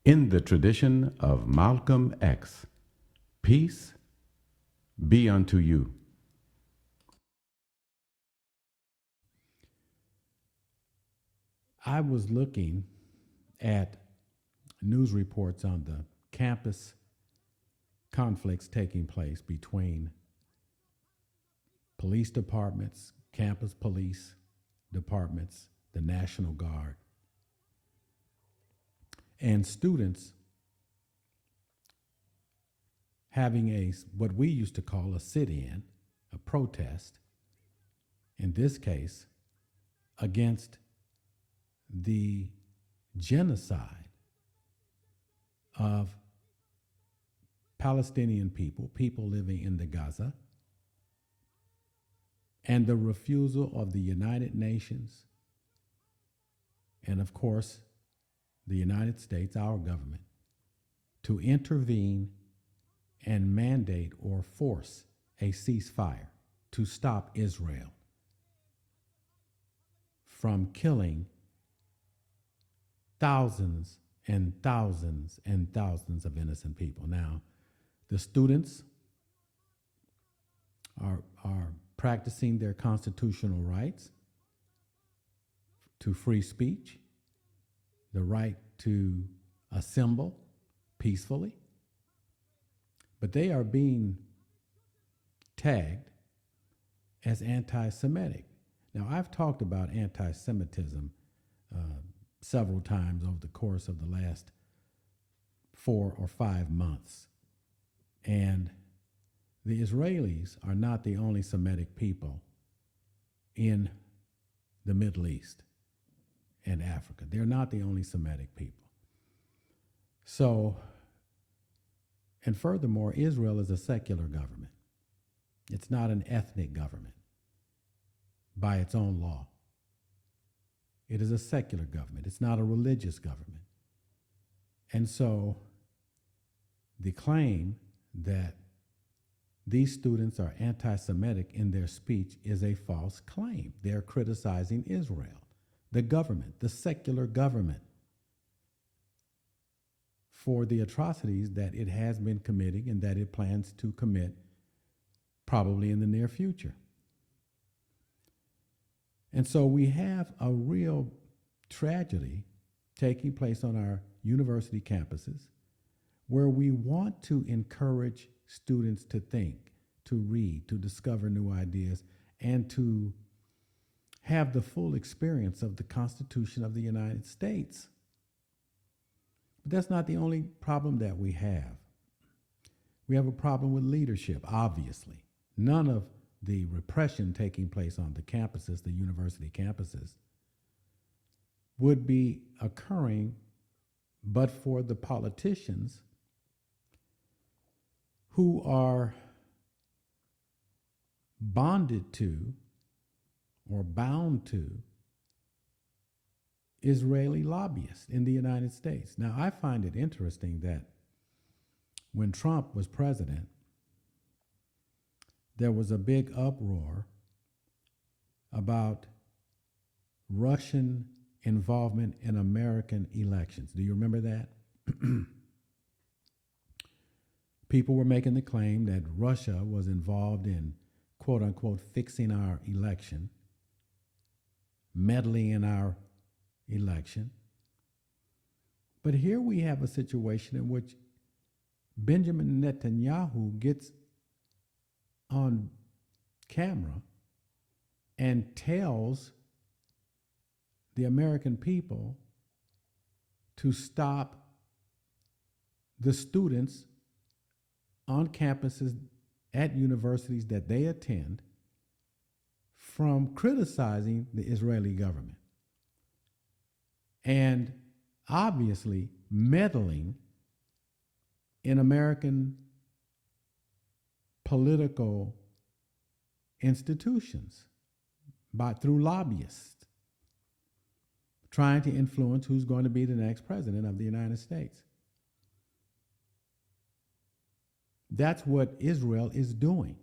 In the tradition of Malcolm X, peace be unto you. I was looking at news reports on the campus conflicts taking place between police departments, campus police departments, the National Guard, and students having a what we used to call a sit-in, a protest, in this case, against the genocide of Palestinian people living in the Gaza, and the refusal of the United Nations and, of course, the United States, our government, to intervene and mandate or force a ceasefire to stop Israel from killing thousands and thousands and thousands of innocent people. Now, the students are practicing their constitutional rights to free speech, the right to assemble peacefully, but they are being tagged as anti-Semitic. Now, I've talked about anti-Semitism several times over the course of the last 4 or 5 months. And the Israelis are not the only Semitic people in the Middle East and Africa. They're not the only Semitic people. So, and furthermore, Israel is a secular government. It's not an ethnic government by its own law. It is a secular government. It's not a religious government. And so the claim that these students are anti-Semitic in their speech is a false claim. They're criticizing Israel, the government, the secular government, for the atrocities that it has been committing and that it plans to commit probably in the near future. And so we have a real tragedy taking place on our university campuses where we want to encourage students to think, to read, to discover new ideas, and to have the full experience of the Constitution of the United States. But that's not the only problem that we have. We have a problem with leadership, obviously. None of the repression taking place on the campuses, the university campuses, would be occurring but for the politicians who are bonded to or bound to Israeli lobbyists in the United States. Now, I find it interesting that when Trump was president, there was a big uproar about Russian involvement in American elections. Do you remember that? People were making the claim that Russia was involved in, quote unquote, fixing our election, meddling in our election. But here we have a situation in which Benjamin Netanyahu gets on camera and tells the American people to stop the students on campuses at universities that they attend from criticizing the Israeli government and obviously meddling in American political institutions through lobbyists trying to influence who's going to be the next president of the United States. That's what Israel is doing.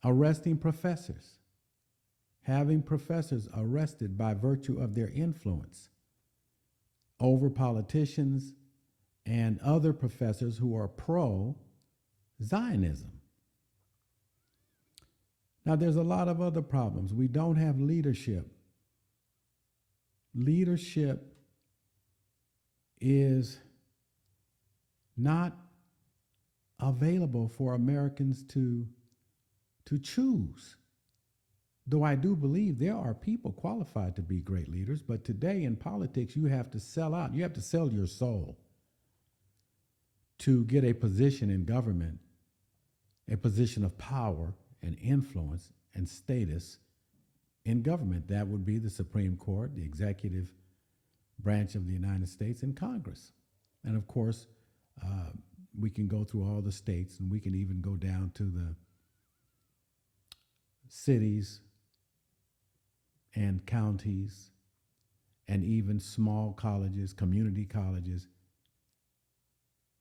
Arresting professors, having professors arrested by virtue of their influence over politicians and other professors who are pro-Zionism. Now, there's a lot of other problems. We don't have leadership. Leadership is not available for Americans to choose. Though I do believe there are people qualified to be great leaders, but today in politics, you have to sell out. You have to sell your soul to get a position in government, a position of power and influence and status in government. That would be the Supreme Court, the executive branch of the United States, and Congress. And of course, we can go through all the states, and we can even go down to the cities and counties and even small colleges, community colleges.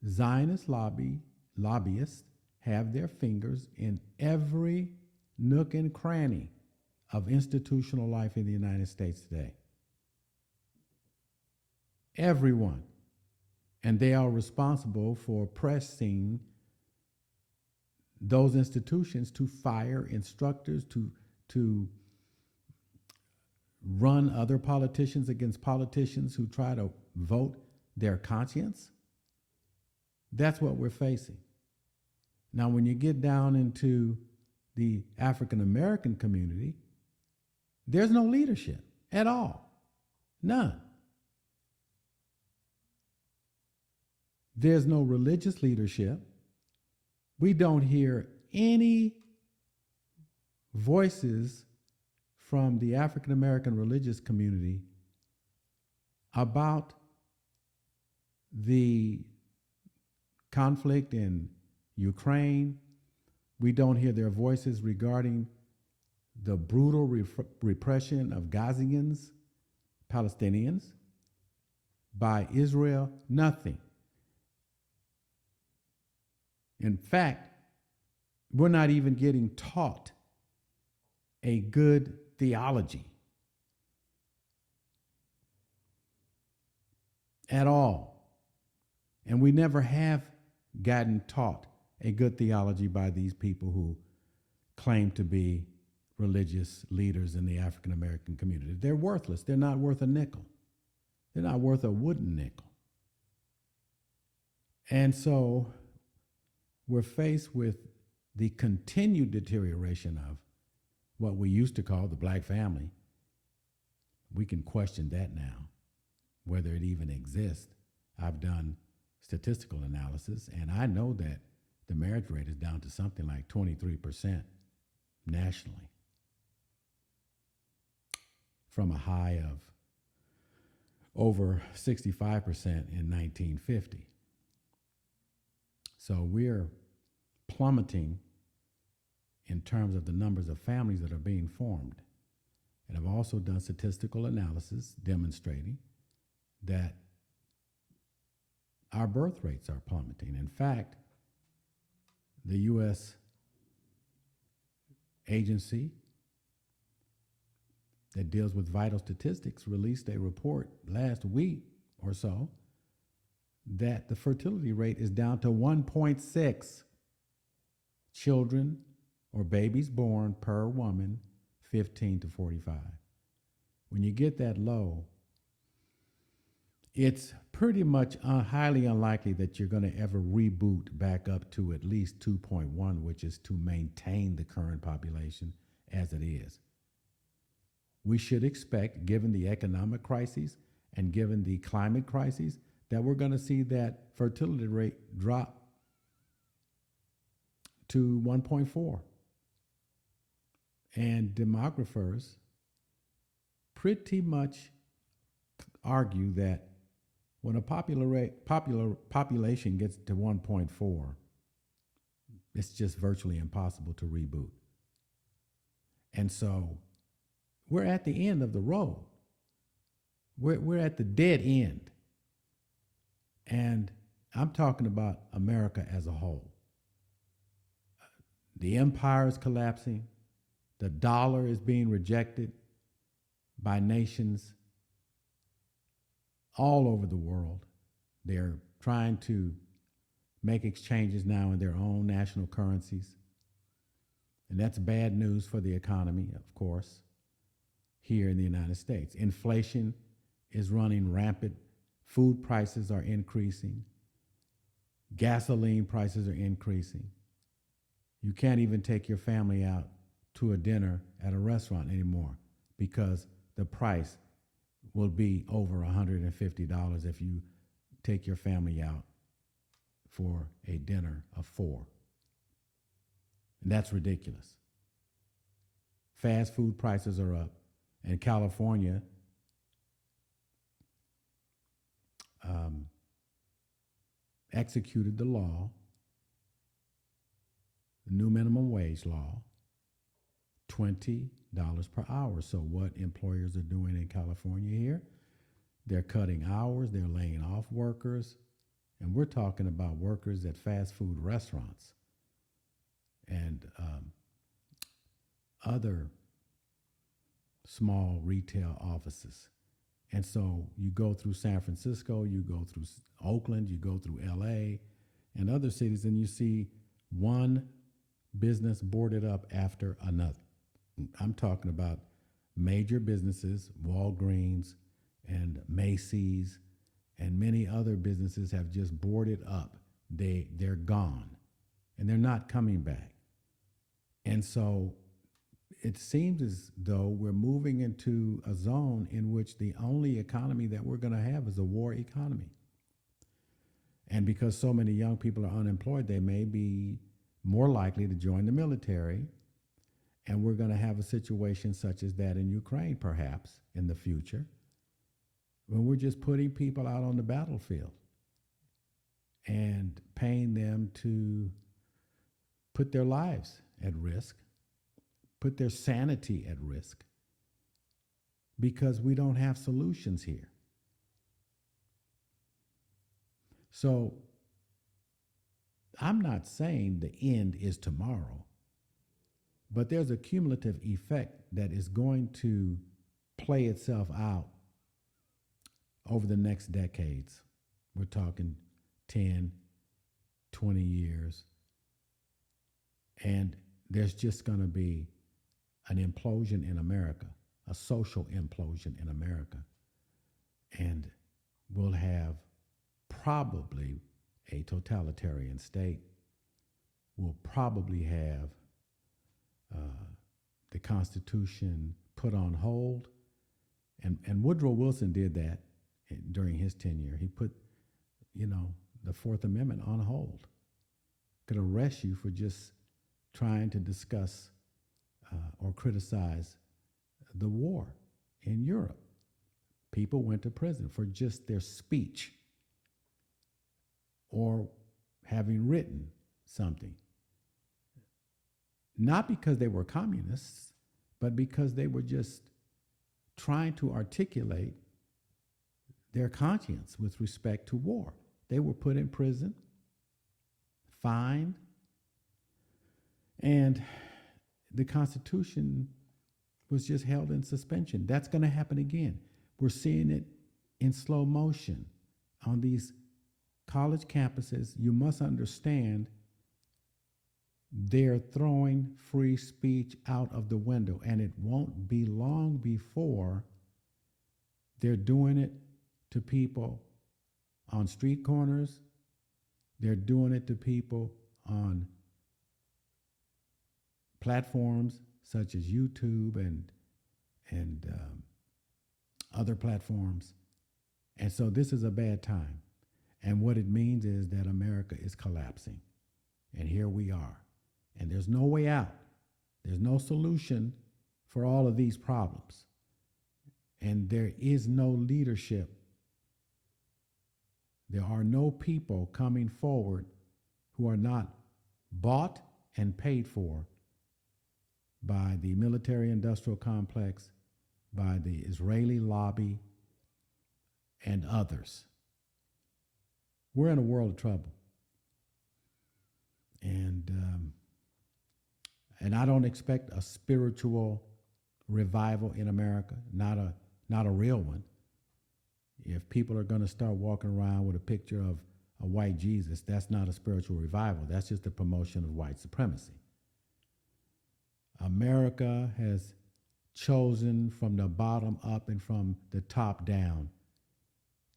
Zionist lobbyists have their fingers in every nook and cranny of institutional life in the United States today. Everyone. And they are responsible for pressing those institutions to fire instructors, to run other politicians against politicians who try to vote their conscience. That's what we're facing. Now, when you get down into the African American community, there's no leadership at all. None. There's no religious leadership. We don't hear any voices from the African American religious community about the conflict in Ukraine. We don't hear their voices regarding the brutal repression of Gazans, Palestinians, by Israel. Nothing. In fact, we're not even getting taught a good theology at all. And we never have gotten taught a good theology by these people who claim to be religious leaders in the African American community. They're worthless. They're not worth a nickel. They're not worth a wooden nickel. And so we're faced with the continued deterioration of what we used to call the black family. We can question that now, whether it even exists. I've done statistical analysis, and I know that the marriage rate is down to something like 23% nationally, from a high of over 65% in 1950. So we're plummeting in terms of the numbers of families that are being formed. And I've also done statistical analysis demonstrating that our birth rates are plummeting. In fact, the U.S. agency that deals with vital statistics released a report last week or so that the fertility rate is down to 1.6 children or babies born per woman 15 to 45. When you get that low, it's pretty much highly unlikely that you're going to ever reboot back up to at least 2.1, which is to maintain the current population as it is. We should expect, given the economic crises and given the climate crises, that we're going to see that fertility rate drop to 1.4. And demographers pretty much argue that when a population gets to 1.4, it's just virtually impossible to reboot. And so we're at the end of the road. We're at the dead end. And I'm talking about America as a whole. The empire is collapsing. The dollar is being rejected by nations all over the world. They're trying to make exchanges now in their own national currencies. And that's bad news for the economy, of course, here in the United States. Inflation is running rampant. Food prices are increasing. Gasoline prices are increasing. You can't even take your family out to a dinner at a restaurant anymore because the price will be over $150 if you take your family out for a dinner of 4. And that's ridiculous. Fast food prices are up. And California executed the law, the new minimum wage law, $20 per hour. So what employers are doing in California here, they're cutting hours, they're laying off workers, and we're talking about workers at fast food restaurants and other small retail offices. And so you go through San Francisco, you go through Oakland, you go through LA and other cities, and you see one business boarded up after another. I'm talking about major businesses, Walgreens and Macy's, and many other businesses have just boarded up. They're gone, and they're not coming back. And so it seems as though we're moving into a zone in which the only economy that we're going to have is a war economy. And because so many young people are unemployed, they may be more likely to join the military. And we're going to have a situation such as that in Ukraine, perhaps, in the future, when we're just putting people out on the battlefield and paying them to put their lives at risk, put their sanity at risk, because we don't have solutions here. So I'm not saying the end is tomorrow, but there's a cumulative effect that is going to play itself out over the next decades. We're talking 10, 20 years. And there's just going to be an implosion in America, a social implosion in America. And we'll have probably a totalitarian state. We'll probably have the Constitution put on hold. And Woodrow Wilson did that during his tenure. He put, the Fourth Amendment on hold. Could arrest you for just trying to discuss or criticize the war in Europe. People went to prison for just their speech or having written something. Not because they were communists, but because they were just trying to articulate their conscience with respect to war. They were put in prison, fined, and the Constitution was just held in suspension. That's going to happen again. We're seeing it in slow motion on these college campuses. You must understand they're throwing free speech out of the window, and it won't be long before they're doing it to people on street corners. They're doing it to people on platforms such as YouTube and other platforms. And so this is a bad time. And what it means is that America is collapsing. And here we are. And there's no way out. There's no solution for all of these problems. And there is no leadership. There are no people coming forward who are not bought and paid for by the military-industrial complex, by the Israeli lobby, and others. We're in a world of trouble. And I don't expect a spiritual revival in America, not a real one. if people are going to start walking around with a picture of a white Jesus, that's not a spiritual revival. That's just a promotion of white supremacy. America has chosen from the bottom up and from the top down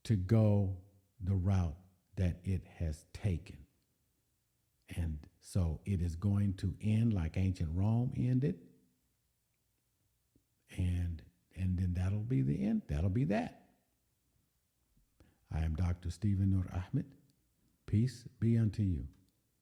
to go the route that it has taken. And so it is going to end like ancient Rome ended. And then that'll be the end. That'll be that. I am Dr. Stephen Nur Ahmed. Peace be unto you.